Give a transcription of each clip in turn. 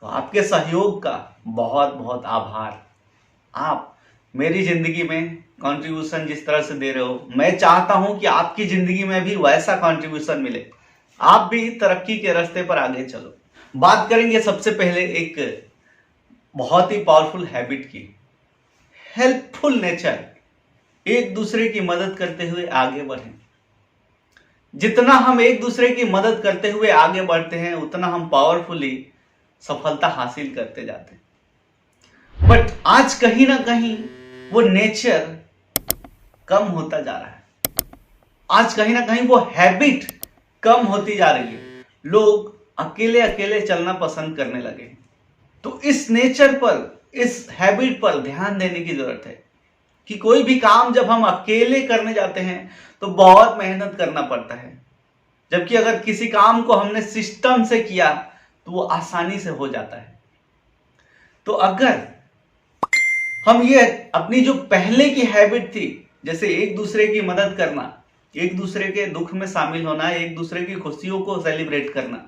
तो आपके सहयोग का बहुत बहुत आभार। आप मेरी जिंदगी में कंट्रीब्यूशन जिस तरह से दे रहे हो, मैं चाहता हूं कि आपकी जिंदगी में भी वैसा कंट्रीब्यूशन मिले, आप भी तरक्की के रास्ते पर आगे चलो। बात करेंगे सबसे पहले एक बहुत ही पावरफुल हैबिट की, हेल्पफुल नेचर। एक दूसरे की मदद करते हुए आगे बढ़ें। जितना हम एक दूसरे की मदद करते हुए आगे बढ़ते हैं, उतना हम पावरफुली सफलता हासिल करते जाते हैं। बट आज कहीं ना कहीं वो नेचर कम होता जा रहा है। आज कहीं ना कहीं वो हैबिट कम होती जा रही है। लोग अकेले अकेले चलना पसंद करने लगे। तो इस नेचर पर, इस हैबिट पर ध्यान देने की जरूरत है कि कोई भी काम जब हम अकेले करने जाते हैं तो बहुत मेहनत करना पड़ता है, जबकि अगर किसी काम को हमने सिस्टम से किया तो वो आसानी से हो जाता है। तो अगर हम ये अपनी जो पहले की हैबिट थी, जैसे एक दूसरे की मदद करना, एक दूसरे के दुख में शामिल होना, एक दूसरे की खुशियों को सेलिब्रेट करना,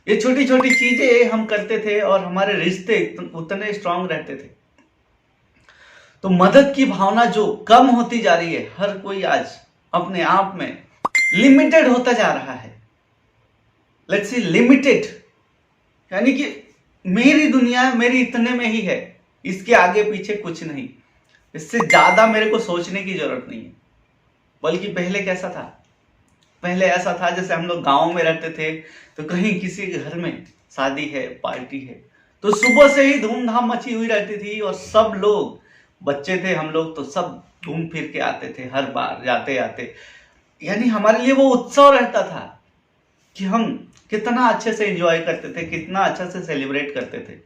ये छोटी छोटी चीजें हम करते थे और हमारे रिश्ते उतने स्ट्रांग रहते थे। तो मदद की भावना जो कम होती जा रही है, हर कोई आज अपने आप में लिमिटेड होता जा रहा है। लेट्स सी लिमिटेड, यानी कि मेरी दुनिया मेरी इतने में ही है, इसके आगे पीछे कुछ नहीं, इससे ज्यादा मेरे को सोचने की जरूरत नहीं है। बल्कि पहले कैसा था? पहले ऐसा था जैसे हम लोग गांव में रहते थे, तो कहीं किसी के घर में शादी है, पार्टी है, तो सुबह से ही धूमधाम मची हुई रहती थी और सब लोग, बच्चे थे हम लोग तो सब घूम फिर के आते थे हर बार जाते आते। यानी हमारे लिए वो उत्सव रहता था कि हम कितना अच्छे से एंजॉय करते थे, कितना अच्छा से सेलिब्रेट करते थे।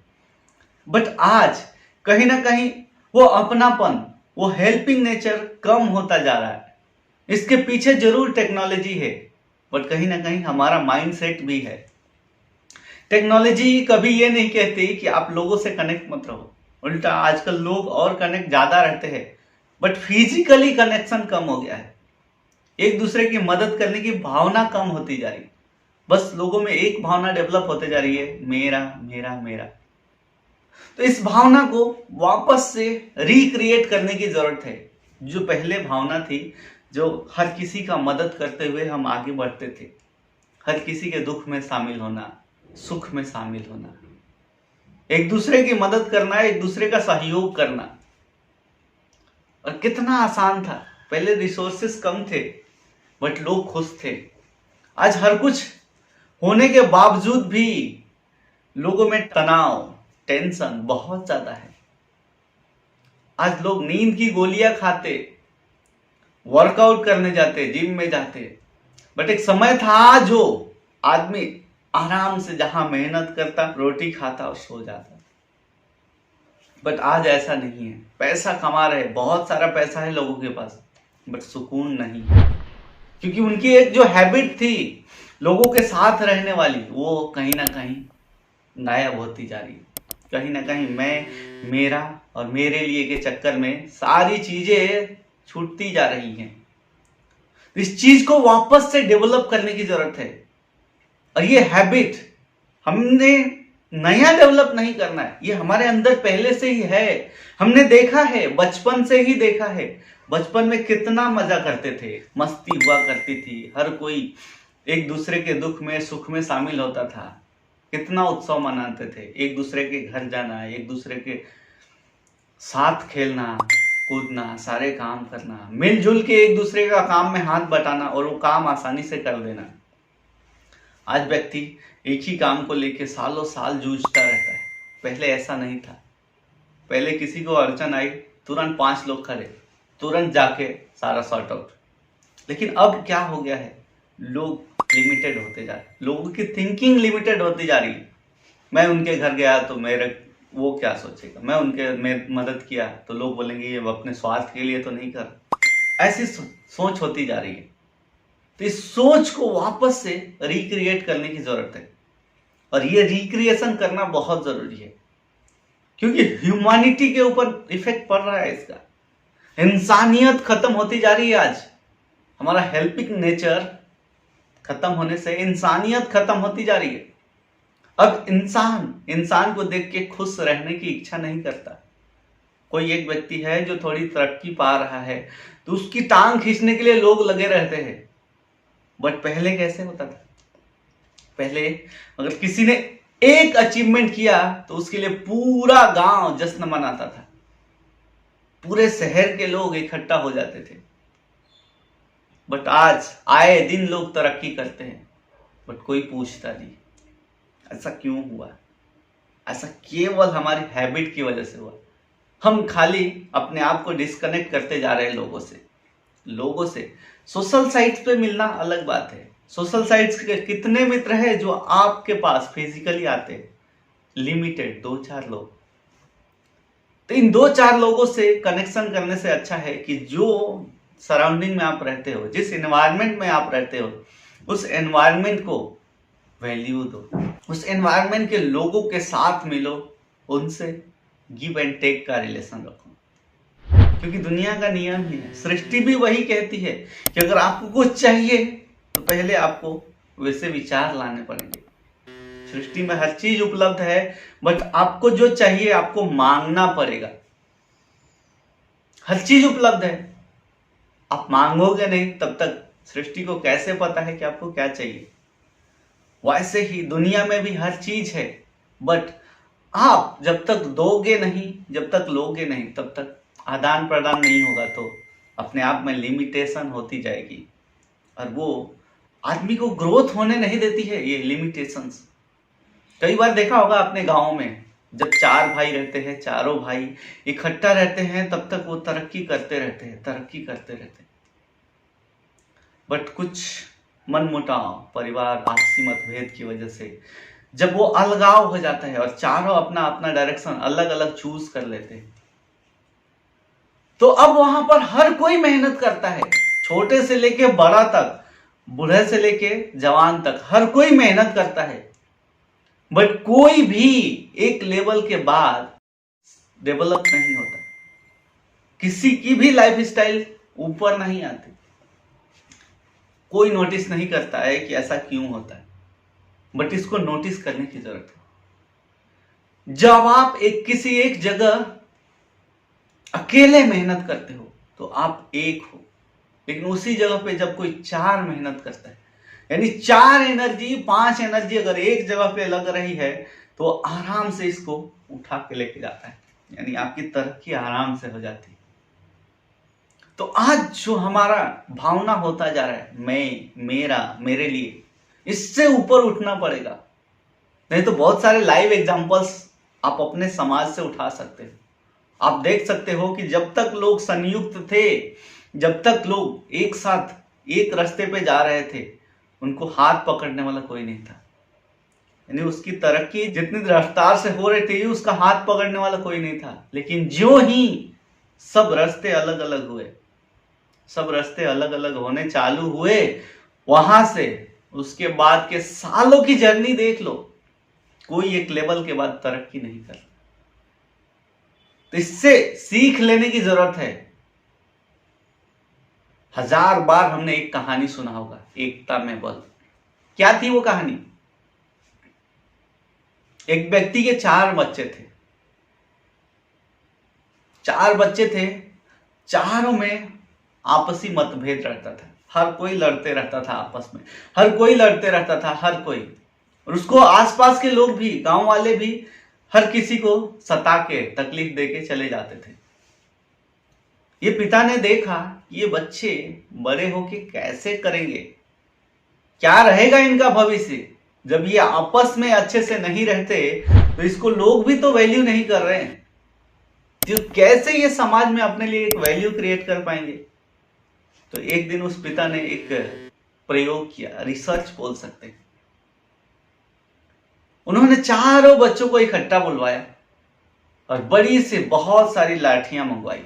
बट आज कहीं ना कहीं वो अपनापन, वो हेल्पिंग नेचर कम होता जा रहा है। इसके पीछे जरूर टेक्नोलॉजी है, बट कहीं ना कहीं हमारा माइंडसेट भी है। टेक्नोलॉजी कभी ये नहीं कहती कि आप लोगों से कनेक्ट मत रहो, उल्टा आजकल लोग और कनेक्ट ज्यादा रहते हैं, बट फिजिकली कनेक्शन कम हो गया है। एक दूसरे की मदद करने की भावना कम होती जा रही है। बस लोगों में एक भावना डेवलप होते जा रही है, मेरा मेरा मेरा। तो इस भावना को वापस से रिक्रिएट करने की जरूरत है। जो पहले भावना थी, जो हर किसी का मदद करते हुए हम आगे बढ़ते थे, हर किसी के दुख में शामिल होना, सुख में शामिल होना, एक दूसरे की मदद करना, एक दूसरे का सहयोग करना। और कितना आसान था। पहले रिसोर्सेस कम थे बट लोग खुश थे। आज हर कुछ होने के बावजूद भी लोगों में तनाव, टेंशन बहुत ज्यादा है। आज लोग नींद की गोलियां खाते, वर्कआउट करने जाते, जिम में जाते, बट एक समय था जो आदमी आराम से जहां मेहनत करता, रोटी खाता और सो जाता। बट आज ऐसा नहीं है। पैसा कमा रहे, बहुत सारा पैसा है लोगों के पास, बट सुकून नहीं, क्योंकि उनकी एक जो हैबिट थी लोगों के साथ रहने वाली, वो कहीं ना कहीं गायब होती जा रही है। कहीं ना कहीं मैं, मेरा और मेरे लिए के चक्कर में सारी चीजें छूटती जा रही हैं। इस चीज को वापस से डेवलप करने की जरूरत है। और ये हैबिट हमने नया डेवलप नहीं करना है, ये हमारे अंदर पहले से ही है। हमने देखा है, बचपन से ही देखा है। बचपन में कितना मजा करते थे, मस्ती हुआ करती थी, हर कोई एक दूसरे के दुख में सुख में शामिल होता था, कितना उत्सव मनाते थे, एक दूसरे के घर जाना, एक दूसरे के साथ खेलना कूदना, सारे काम करना, मिलजुल के एक दूसरे का काम में हाथ बटाना और वो काम आसानी से कर देना। आज व्यक्ति एक ही काम को लेकर सालों साल जूझता रहता है। पहले ऐसा नहीं था। पहले किसी को अड़चन आई, तुरंत 5 लोग खड़े, तुरंत जाके सारा सॉर्ट आउट। लेकिन अब क्या हो गया है, लोग लिमिटेड होते जा रहे हैं, लोगों की थिंकिंग लिमिटेड होती जा रही है। मैं उनके घर गया तो मेरे, वो क्या सोचेगा, मैं मदद किया तो लोग बोलेंगे ये अपने स्वार्थ के लिए तो नहीं कर। ऐसी सोच होती जा रही है। तो इस सोच को वापस से रिक्रिएट करने की जरूरत है, और ये रिक्रिएशन करना बहुत जरूरी है, क्योंकि ह्यूमैनिटी के ऊपर इफेक्ट पड़ रहा है इसका। इंसानियत खत्म होती जा रही है। आज हमारा हेल्पिंग नेचर खत्म होने से इंसानियत खत्म होती जा रही है। अब इंसान इंसान को देख के खुश रहने की इच्छा नहीं करता। कोई एक व्यक्ति है जो थोड़ी तरक्की पा रहा है तो उसकी टांग खींचने के लिए लोग लगे रहते हैं। बट पहले कैसे होता था? पहले अगर किसी ने एक अचीवमेंट किया तो उसके लिए पूरा गांव जश्न मनाता था, पूरे शहर के लोग इकट्ठा हो जाते थे। बट आज आए दिन लोग तरक्की करते हैं बट कोई पूछता नहीं। ऐसा क्यों हुआ? ऐसा केवल हमारी हैबिट की वजह से हुआ। हम खाली अपने आप को डिस्कनेक्ट करते जा रहे हैं लोगों से। सोशल साइट्स पे मिलना अलग बात है। सोशल साइट्स के कितने मित्र हैं जो आपके पास फिजिकली आते हैं? लिमिटेड 2-4 लोग। तो इन 2-4 लोगों से कनेक्शन करने से अच्छा है कि जो सराउंडिंग में आप रहते हो, जिस एनवायरनमेंट में आप रहते हो, उस एनवायरनमेंट को वैल्यू दो, उस एनवायरनमेंट के लोगों के साथ मिलो, उनसे गिव एंड टेक का रिलेशन रखो। क्योंकि दुनिया का नियम ही है, सृष्टि भी वही कहती है कि अगर आपको कुछ चाहिए तो पहले आपको वैसे विचार लाने पड़ेंगे। सृष्टि में हर चीज उपलब्ध है बट आपको जो चाहिए आपको मांगना पड़ेगा। हर चीज उपलब्ध है, आप मांगोगे नहीं तब तक सृष्टि को कैसे पता है कि आपको क्या चाहिए? वैसे ही दुनिया में भी हर चीज है बट आप जब तक दोगे नहीं, जब तक लोगे नहीं, तब तक आदान प्रदान नहीं होगा तो अपने आप में लिमिटेशन होती जाएगी और वो आदमी को ग्रोथ होने नहीं देती है। ये लिमिटेशंस कई बार देखा होगा अपने गांव में, जब 4 भाई रहते हैं, चारों भाई इकट्ठा रहते हैं तब तक वो तरक्की करते रहते हैं। बट कुछ मनमुटाव, परिवार, आपसी मतभेद की वजह से जब वो अलगाव हो जाता है और चारों अपना अपना डायरेक्शन अलग अलग चूज कर लेते हैं तो अब वहां पर हर कोई मेहनत करता है। छोटे से लेके बड़ा तक, बूढ़े से लेके जवान तक हर कोई मेहनत करता है बट कोई भी एक लेवल के बाद डेवलप नहीं होता। किसी की भी लाइफ स्टाइल ऊपर नहीं आती। कोई नोटिस नहीं करता है कि ऐसा क्यों होता है बट इसको नोटिस करने की जरूरत है। जब आप किसी एक जगह अकेले मेहनत करते हो तो आप एक हो, लेकिन उसी जगह पे जब कोई 4 मेहनत करता है, यानी 4 एनर्जी, 5 एनर्जी अगर एक जगह पे लग रही है तो आराम से इसको उठा के लेके जाता है, यानी आपकी तरक्की आराम से हो जाती है। तो आज जो हमारा भावना होता जा रहा है, मैं, मेरा, मेरे लिए, इससे ऊपर उठना पड़ेगा। नहीं तो बहुत सारे लाइव एग्जांपल्स आप अपने समाज से उठा सकते हो। आप देख सकते हो कि जब तक लोग संयुक्त थे, जब तक लोग एक साथ एक रास्ते पे जा रहे थे, उनको हाथ पकड़ने वाला कोई नहीं था। यानी उसकी तरक्की जितनी रफ्तार से हो रही थी उसका हाथ पकड़ने वाला कोई नहीं था। लेकिन जो ही सब रास्ते अलग अलग हुए, सब रास्ते अलग अलग होने चालू हुए, वहां से उसके बाद के सालों की जर्नी देख लो, कोई एक लेवल के बाद तरक्की नहीं कर। तो इससे सीख लेने की जरूरत है। 1000 बार हमने एक कहानी सुना होगा, एकता में बल। क्या थी वो कहानी? एक व्यक्ति के 4 बच्चे थे। 4 बच्चे थे, चारों में आपसी मतभेद रहता था। हर कोई लड़ते रहता था आपस में, हर कोई लड़ते रहता था, हर कोई। और उसको आसपास के लोग भी, गांव वाले भी हर किसी को सता के, तकलीफ देके चले जाते थे। ये पिता ने देखा ये बच्चे बड़े होके कैसे करेंगे, क्या रहेगा इनका भविष्य। जब ये आपस में अच्छे से नहीं रहते तो इसको लोग भी तो वैल्यू नहीं कर रहे हैं, तो कैसे ये समाज में अपने लिए एक वैल्यू क्रिएट कर पाएंगे। तो एक दिन उस पिता ने एक प्रयोग किया, रिसर्च बोल सकते हैं। उन्होंने चारों बच्चों को इकट्ठा बुलवाया और बड़ी से बहुत सारी लाठियां मंगवाई,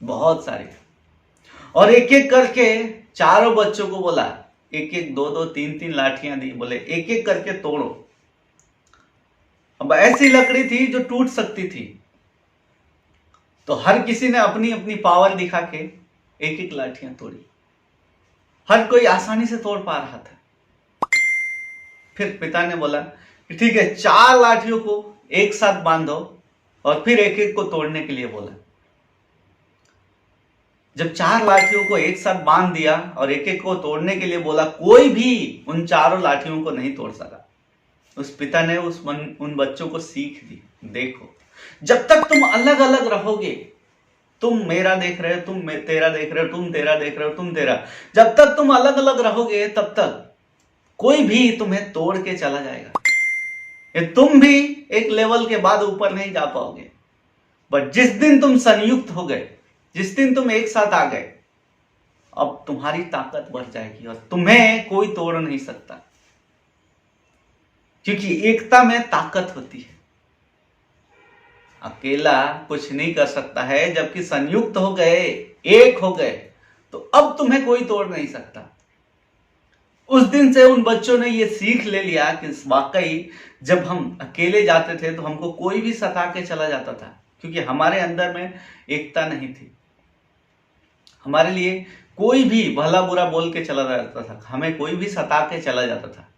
बहुत सारी, और एक एक करके चारों बच्चों को बोला, एक एक, 2-2, 3-3 लाठियां दी, बोले एक एक करके तोड़ो। अब ऐसी लकड़ी थी जो टूट सकती थी, तो हर किसी ने अपनी अपनी पावर दिखा के एक एक लाठियां तोड़ी। हर कोई आसानी से तोड़ पा रहा था। फिर पिता ने बोला ठीक है, 4 लाठियों को एक साथ बांधो और फिर एक एक को तोड़ने के लिए बोला। जब 4 लाठियों को एक साथ बांध दिया और एक एक को तोड़ने के लिए बोला, कोई भी उन चारों लाठियों को नहीं तोड़ सका। उस पिता ने उन बच्चों को सीख दी, देखो जब तक तुम अलग अलग रहोगे, तुम मेरा देख रहे हो, तुम तेरा देख रहे हो, तुम तेरा देख रहे हो, तुम तेरा, जब तक तुम अलग अलग रहोगे तब तक कोई भी तुम्हें तोड़ के चला जाएगा। ये तुम भी एक लेवल के बाद ऊपर नहीं जा पाओगे। बट जिस दिन तुम संयुक्त हो गए, जिस दिन तुम एक साथ आ गए, अब तुम्हारी ताकत बढ़ जाएगी और तुम्हें कोई तोड़ नहीं सकता, क्योंकि एकता में ताकत होती है। अकेला कुछ नहीं कर सकता है, जबकि संयुक्त हो गए, एक हो गए, तो अब तुम्हें कोई तोड़ नहीं सकता। उस दिन से उन बच्चों ने ये सीख ले लिया कि वाकई जब हम अकेले जाते थे तो हमको कोई भी सता के चला जाता था, क्योंकि हमारे अंदर में एकता नहीं थी। हमारे लिए कोई भी भला बुरा बोल के चला जाता था, हमें कोई भी सता के चला जाता था।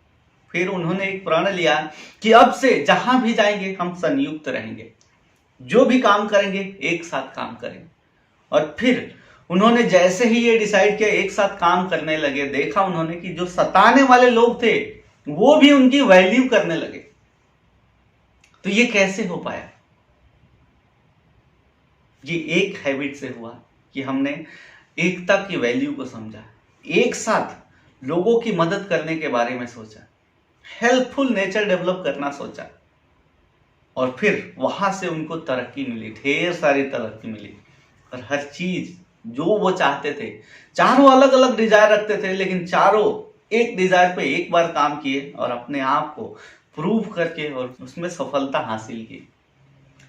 फिर उन्होंने एक प्रण लिया कि अब से जहां भी जाएंगे हम संयुक्त रहेंगे, जो भी काम करेंगे एक साथ काम करेंगे। और फिर उन्होंने जैसे ही ये डिसाइड किया, एक साथ काम करने लगे, देखा उन्होंने कि जो सताने वाले लोग थे वो भी उनकी वैल्यू करने लगे। तो ये कैसे हो पाया? ये एक हैबिट से हुआ कि हमने एकता की वैल्यू को समझा, एक साथ लोगों की मदद करने के बारे में सोचा, हेल्पफुल नेचर डेवलप करना सोचा, और फिर वहां से उनको तरक्की मिली, ढेर सारी तरक्की मिली। और हर चीज जो वो चाहते थे, चारों अलग अलग डिजायर रखते थे, लेकिन चारों एक डिजायर पे एक बार काम किए और अपने आप को प्रूव करके और उसमें सफलता हासिल की।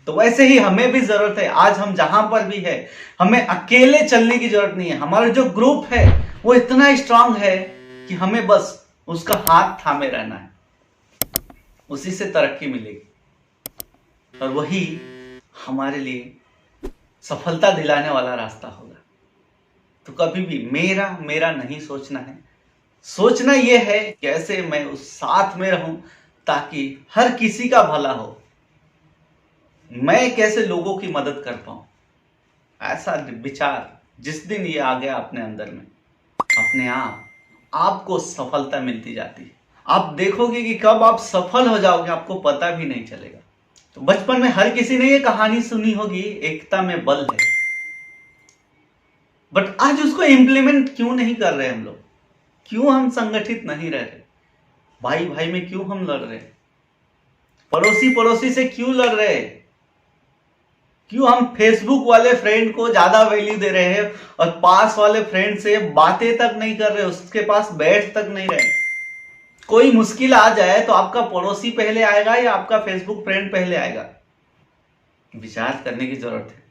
तो वैसे ही हमें भी जरूरत है, आज हम जहां पर भी है, हमें अकेले चलने की जरूरत नहीं है। हमारा जो ग्रुप है वो इतना स्ट्रांग है कि हमें बस उसका हाथ थामे रहना है, उसी से तरक्की मिलेगी और वही हमारे लिए सफलता दिलाने वाला रास्ता होगा। तो कभी भी मेरा मेरा नहीं सोचना है, सोचना यह है कैसे मैं उस साथ में रहूं ताकि हर किसी का भला हो, मैं कैसे लोगों की मदद कर पाऊं। ऐसा विचार जिस दिन ये आ गया अपने अंदर में, अपने आप आपको सफलता मिलती जाती है। आप देखोगे कि कब आप सफल हो जाओगे आपको पता भी नहीं चलेगा। तो बचपन में हर किसी ने ये कहानी सुनी होगी, एकता में बल है। बट आज उसको इंप्लीमेंट क्यों नहीं कर रहे हम लोग? क्यों हम संगठित नहीं रह रहे? भाई भाई में क्यों हम लड़ रहे? पड़ोसी पड़ोसी से क्यों लड़ रहे? क्यों हम फेसबुक वाले फ्रेंड को ज्यादा वैल्यू दे रहे हैं और पास वाले फ्रेंड से बातें तक नहीं कर रहे, उसके पास बैठ तक नहीं रहे? कोई मुश्किल आ जाए तो आपका पड़ोसी पहले आएगा या आपका फेसबुक फ्रेंड पहले आएगा? विचार करने की जरूरत है।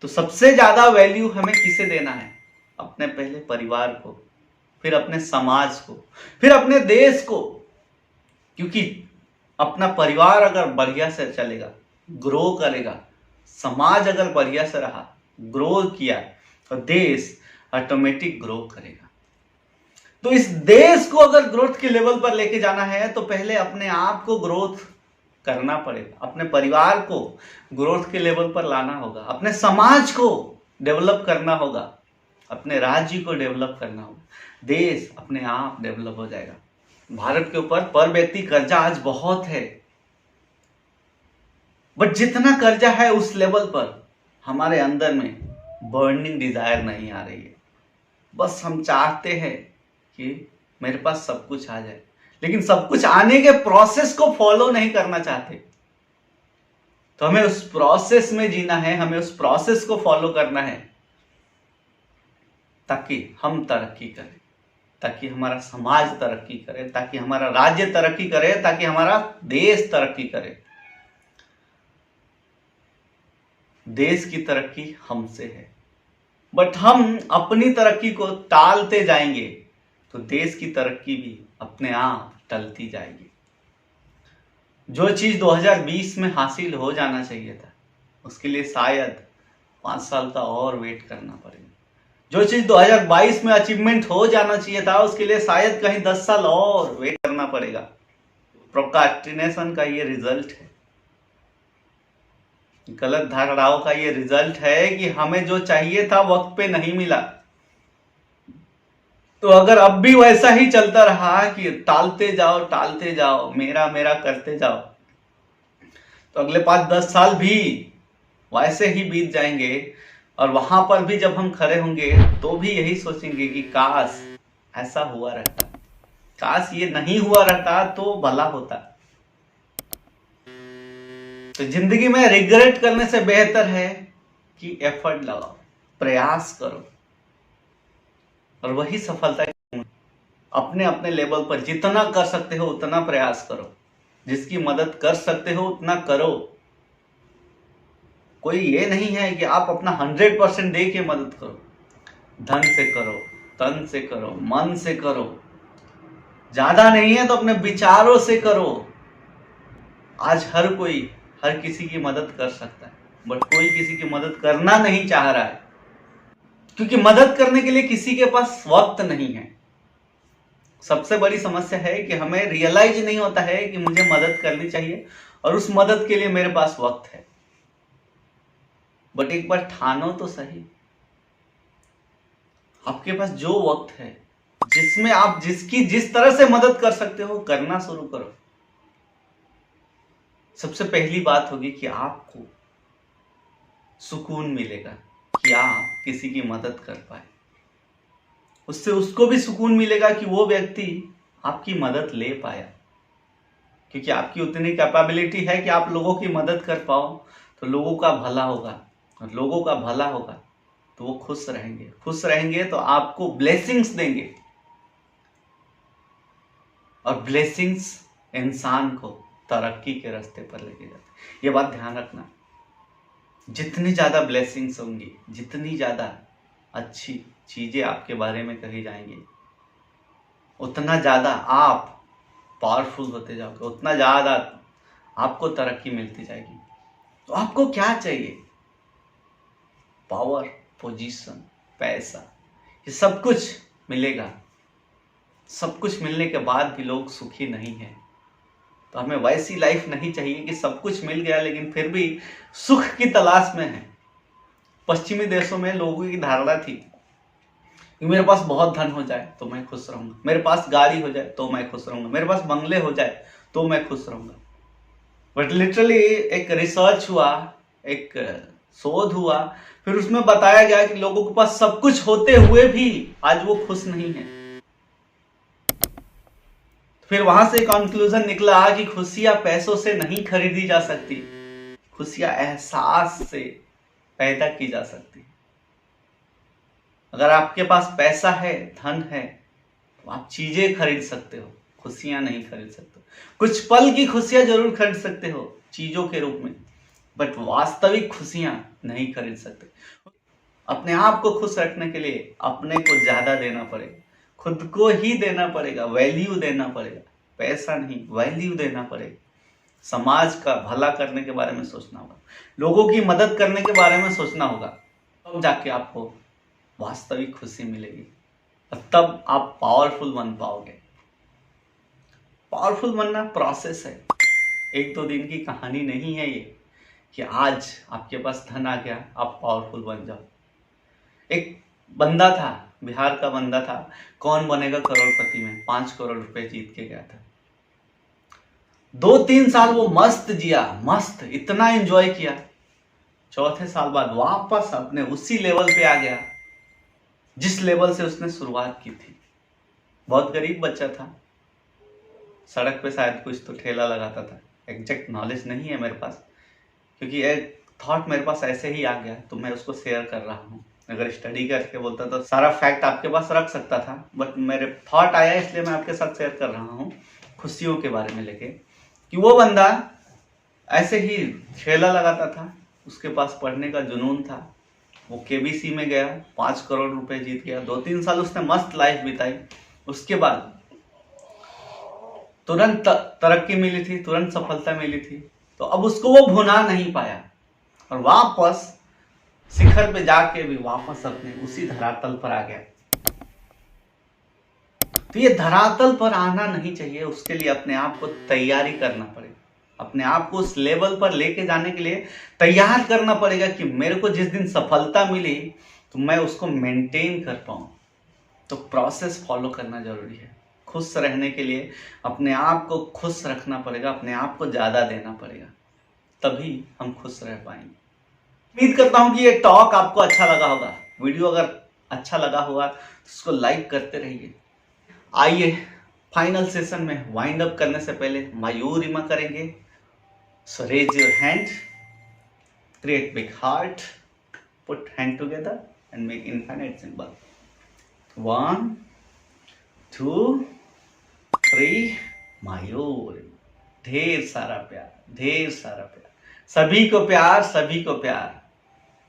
तो सबसे ज्यादा वैल्यू हमें किसे देना है? अपने पहले परिवार को, फिर अपने समाज को, फिर अपने देश को। क्योंकि अपना परिवार अगर बढ़िया से चलेगा, ग्रो करेगा, समाज अगर बढ़िया से रहा, ग्रो किया, तो देश ऑटोमेटिक ग्रो करेगा। तो इस देश को अगर ग्रोथ के लेवल पर लेके जाना है तो पहले अपने आप को ग्रोथ करना पड़ेगा, अपने परिवार को ग्रोथ के लेवल पर लाना होगा, अपने समाज को डेवलप करना होगा, अपने राज्य को डेवलप करना होगा, देश अपने आप डेवलप हो जाएगा। भारत के ऊपर पर व्यक्ति कर्जा आज बहुत है, बट जितना कर्जा है उस लेवल पर हमारे अंदर में बर्निंग डिजायर नहीं आ रही है। बस हम चाहते हैं कि मेरे पास सब कुछ आ जाए, लेकिन सब कुछ आने के प्रोसेस को फॉलो नहीं करना चाहते। तो हमें उस प्रोसेस में जीना है, हमें उस प्रोसेस को फॉलो करना है ताकि हम तरक्की करें, ताकि हमारा समाज तरक्की करे, ताकि हमारा राज्य तरक्की करे, ताकि हमारा देश तरक्की करे। देश की तरक्की हमसे है, बट हम अपनी तरक्की को टालते जाएंगे तो देश की तरक्की भी अपने आप टलती जाएगी। जो चीज 2020 में हासिल हो जाना चाहिए था उसके लिए शायद 5 साल का और वेट करना पड़ेगा। जो चीज 2022 में अचीवमेंट हो जाना चाहिए था उसके लिए शायद कहीं 10 साल और वेट करना पड़ेगा। प्रोक्रास्टिनेशन का ये रिजल्ट है, गलत धारणाओं का ये रिजल्ट है कि हमें जो चाहिए था वक्त पे नहीं मिला। तो अगर अब भी वैसा ही चलता रहा कि टालते जाओ, मेरा मेरा करते जाओ, तो अगले 5-10 साल भी वैसे ही बीत जाएंगे। और वहां पर भी जब हम खड़े होंगे तो भी यही सोचेंगे कि काश ऐसा हुआ रहता, काश ये नहीं हुआ रहता तो भला होता। तो जिंदगी में रिग्रेट करने से बेहतर है कि एफर्ट लगाओ, प्रयास करो, और वही सफलता है। अपने अपने लेवल पर जितना कर सकते हो उतना प्रयास करो, जिसकी मदद कर सकते हो उतना करो। कोई ये नहीं है कि आप अपना 100% दे के मदद करो। धन से करो, तन से करो, मन से करो, ज्यादा नहीं है तो अपने विचारों से करो। आज हर किसी की मदद कर सकता है, बट कोई किसी की मदद करना नहीं चाह रहा है, क्योंकि मदद करने के लिए किसी के पास वक्त नहीं है। सबसे बड़ी समस्या है कि हमें रियलाइज नहीं होता है कि मुझे मदद करनी चाहिए और उस मदद के लिए मेरे पास वक्त है। बट एक बार ठानो तो सही, आपके पास जो वक्त है, जिसमें आप जिसकी जिस तरह से मदद कर सकते हो करना शुरू करो। सबसे पहली बात होगी कि आपको सुकून मिलेगा कि आप किसी की मदद कर पाए, उससे उसको भी सुकून मिलेगा कि वो व्यक्ति आपकी मदद ले पाया, क्योंकि आपकी उतनी कैपेबिलिटी है कि आप लोगों की मदद कर पाओ तो लोगों का भला होगा, और लोगों का भला होगा तो वो खुश रहेंगे तो आपको ब्लेसिंग्स देंगे, और ब्लेसिंग्स इंसान को तरक्की के रास्ते पर लेके जाते। ये बात ध्यान रखना, जितनी ज्यादा ब्लेसिंग्स होंगी, जितनी ज्यादा अच्छी चीजें आपके बारे में कही जाएंगी, उतना ज्यादा आप पावरफुल होते जाओगे, उतना ज्यादा आपको तरक्की मिलती जाएगी। तो आपको क्या चाहिए? पावर, पोजीशन, पैसा, ये सब कुछ मिलेगा। सब कुछ मिलने के बाद भी लोग सुखी नहीं है। तो हमें वैसी लाइफ नहीं चाहिए कि सब कुछ मिल गया लेकिन फिर भी सुख की तलाश में है। पश्चिमी देशों में लोगों की धारणा थी कि मेरे पास बहुत धन हो जाए तो मैं खुश रहूंगा, मेरे पास गाड़ी हो जाए तो मैं खुश रहूंगा, मेरे पास बंगले हो जाए तो मैं खुश रहूंगा। बट लिटरली एक रिसर्च हुआ, एक शोध हुआ, फिर उसमें बताया गया कि लोगों के पास सब कुछ होते हुए भी आज वो खुश नहीं है। फिर वहां से कंक्लूजन निकला कि खुशियां पैसों से नहीं खरीदी जा सकती, खुशियां एहसास से पैदा की जा सकती। अगर आपके पास पैसा है, धन है, तो आप चीजें खरीद सकते हो, खुशियां नहीं खरीद सकते। कुछ पल की खुशियां जरूर खरीद सकते हो चीजों के रूप में, बट वास्तविक खुशियां नहीं खरीद सकते। अपने आप को खुश रखने के लिए अपने को ज्यादा देना पड़ेगा, खुद को ही देना पड़ेगा, वैल्यू देना पड़ेगा, पैसा नहीं वैल्यू देना पड़ेगा। समाज का भला करने के बारे में सोचना होगा, लोगों की मदद करने के बारे में सोचना होगा, तब जाके आपको वास्तविक खुशी मिलेगी और तब आप पावरफुल बन पाओगे। पावरफुल बनना प्रोसेस है, 1-2 दिन की कहानी नहीं है ये कि आज आपके पास धन आ गया आप पावरफुल बन जाओ। एक बंदा था, बिहार का बंदा था, कौन बनेगा करोड़पति में 5 करोड़ रुपए जीत के गया था। 2-3 साल वो मस्त जिया, मस्त इतना एंजॉय किया। चौथे साल बाद वापस अपने उसी लेवल पे आ गया जिस लेवल से उसने शुरुआत की थी। बहुत गरीब बच्चा था, सड़क पे शायद कुछ तो ठेला लगाता था, एग्जैक्ट नॉलेज नहीं है मेरे पास, क्योंकि एक थॉट मेरे पास ऐसे ही आ गया तो मैं उसको शेयर कर रहा हूँ। अगर स्टडी करके बोलता तो सारा फैक्ट आपके पास रख सकता था, बट मेरे थॉट आया इसलिए मैं आपके साथ शेयर कर रहा हूँ खुशियों के बारे में लेके, कि वो बंदा ऐसे ही ठेला लगाता था, उसके पास पढ़ने का जुनून था, वो केबीसी में गया, 5 करोड़ रुपए जीत गया। 2-3 साल उसने मस्त लाइफ बिताई, उसके बाद तुरंत तरक्की मिली थी, तुरंत सफलता मिली थी, तो अब उसको वो भुना नहीं पाया और वापस शिखर पे जाके भी वापस अपने उसी धरातल पर आ गया। तो ये धरातल पर आना नहीं चाहिए, उसके लिए अपने आप को तैयारी करना पड़ेगा, अपने आप को उस लेवल पर लेके जाने के लिए तैयार करना पड़ेगा कि मेरे को जिस दिन सफलता मिली तो मैं उसको मेंटेन कर पाऊँ। तो प्रोसेस फॉलो करना जरूरी है। खुश रहने के लिए अपने आप को खुश रखना पड़ेगा, अपने आप को ज़्यादा देना पड़ेगा, तभी हम खुश रह पाएंगे। उम्मीद करता हूँ कि ये टॉक आपको अच्छा लगा होगा। वीडियो अगर अच्छा लगा होगा तो उसको लाइक करते रहिए। आइए फाइनल सेशन में वाइंड अप करने से पहले मयूरिमा करेंगे। So raise your hand, create big heart, put hand together and make infinite symbol. 1 2 3 Mayur. ढेर सारा प्यार, ढेर सारा प्यार, सभी को प्यार, सभी को प्यार।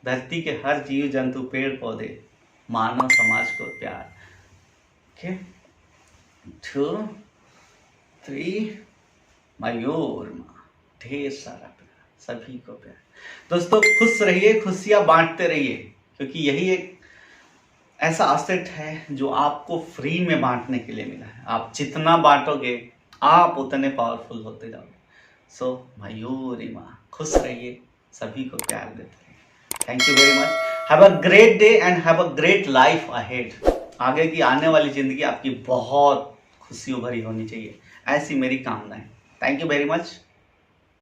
धरती के हर जीव जंतु, पेड़ पौधे, मानव समाज को प्यार। ओके 2 3 मयूर। ढेर सारा प्यार, सभी को प्यार। दोस्तों खुश रहिए, खुशियां बांटते रहिए, क्योंकि यही एक ऐसा असेट है जो आपको फ्री में बांटने के लिए मिला है। आप जितना बांटोगे आप उतने पावरफुल होते जाओगे। सो मयूरिमा, खुश रहिए, सभी को प्यार देते रहिए। Thank you very much. Have a great day and have a great life ahead. आगे की आने वाली जिंदगी आपकी बहुत खुशियों भरी होनी चाहिए, ऐसी मेरी कामना है। Thank you very much.